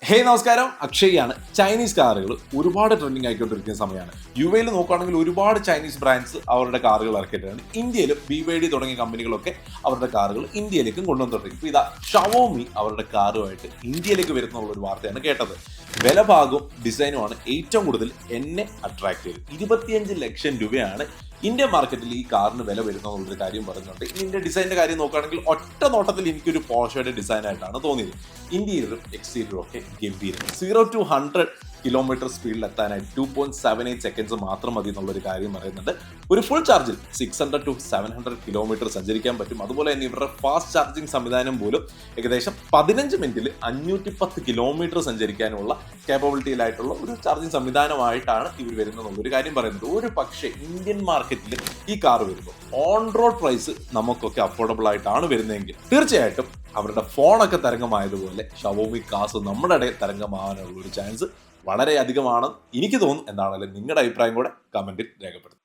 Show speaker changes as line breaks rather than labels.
Hey നമസ്കാരം, അക്ഷയാണ്. Chinese കാറുകൾ ഒരുപാട് ട്രെൻഡിങ് ആയിക്കൊണ്ടിരിക്കുന്ന സമയമാണ്. യു.എയിൽ നോക്കുകയാണെങ്കിൽ ഒരുപാട് ചൈനീസ് ബ്രാൻഡ്സ് അവരുടെ കാറുകൾ ഇറക്കിയിട്ടാണ്. ഇന്ത്യയിൽ BYD തുടങ്ങിയ കമ്പനികളൊക്കെ അവരുടെ കാറുകൾ ഇന്ത്യയിലേക്കും കൊണ്ടുവന്ന് തുടങ്ങി. ഇപ്പോൾ ഇതാ ഷവോമി അവരുടെ കാറുമായിട്ട് ഇന്ത്യയിലേക്ക് വരുന്നുള്ള ഒരു വാർത്തയാണ് കേട്ടത്. വിലഭാഗവും ഡിസൈനുമാണ് ഏറ്റവും കൂടുതൽ എന്നെ അട്രാക്ട് ചെയ്തത്. 25 ലക്ഷം രൂപയാണ് ഇന്ത്യൻ മാർക്കറ്റിൽ ഈ കാറിന് വില വരുന്നതെന്നുള്ളൊരു കാര്യം പറയുന്നുണ്ട്. ഇതിന്റെ ഡിസൈനിന്റെ കാര്യം നോക്കുകയാണെങ്കിൽ ഒറ്റ നോട്ടത്തിൽ എനിക്കൊരു പോർഷയുടെ ഡിസൈൻ ആയിട്ടാണ് തോന്നിയത്. ഇന്റീരിയറും എക്സ്റ്റീരിയറും ഒക്കെ ഗംഭീരം. 0 to 100 കിലോമീറ്റർ സ്പീഡിൽ എത്താനായി 2.78 സെക്കൻഡ്സ് മാത്രം മതി എന്നുള്ളൊരു കാര്യം പറയുന്നുണ്ട്. ഒരു ഫുൾ ചാർജിൽ 600 to 700 കിലോമീറ്റർ സഞ്ചരിക്കാൻ പറ്റും. അതുപോലെ തന്നെ ഇവരുടെ ഫാസ്റ്റ് ചാർജിങ് സംവിധാനം പോലും ഏകദേശം 15 മിനിറ്റിൽ 510 കിലോമീറ്റർ സഞ്ചരിക്കാനുള്ള കേപ്പബിലിറ്റിയിലായിട്ടുള്ള ഒരു ചാർജിങ് സംവിധാനമായിട്ടാണ് ഇവർ വരുന്നതെന്നുള്ളൊരു കാര്യം പറയുന്നത്. ഒരു പക്ഷേ ഇന്ത്യൻ മാർക്കറ്റിൽ ഈ കാർ വരുമ്പോൾ ഓൺ റോഡ് പ്രൈസ് നമുക്കൊക്കെ അഫോർഡബിൾ ആയിട്ടാണ് വരുന്നതെങ്കിൽ തീർച്ചയായിട്ടും അവരുടെ ഫോണൊക്കെ തരംഗമായതുപോലെ ഷവോമി കാസ് നമ്മുടെ ഇടയിൽ തരംഗമാവാനുള്ള ഒരു ചാൻസ് വളരെ അധികമാണ് എനിക്ക് തോന്നുന്നു. എന്താണെങ്കിലും നിങ്ങളുടെ അഭിപ്രായം കൂടെ കമന്റിൽ രേഖപ്പെടുത്തും.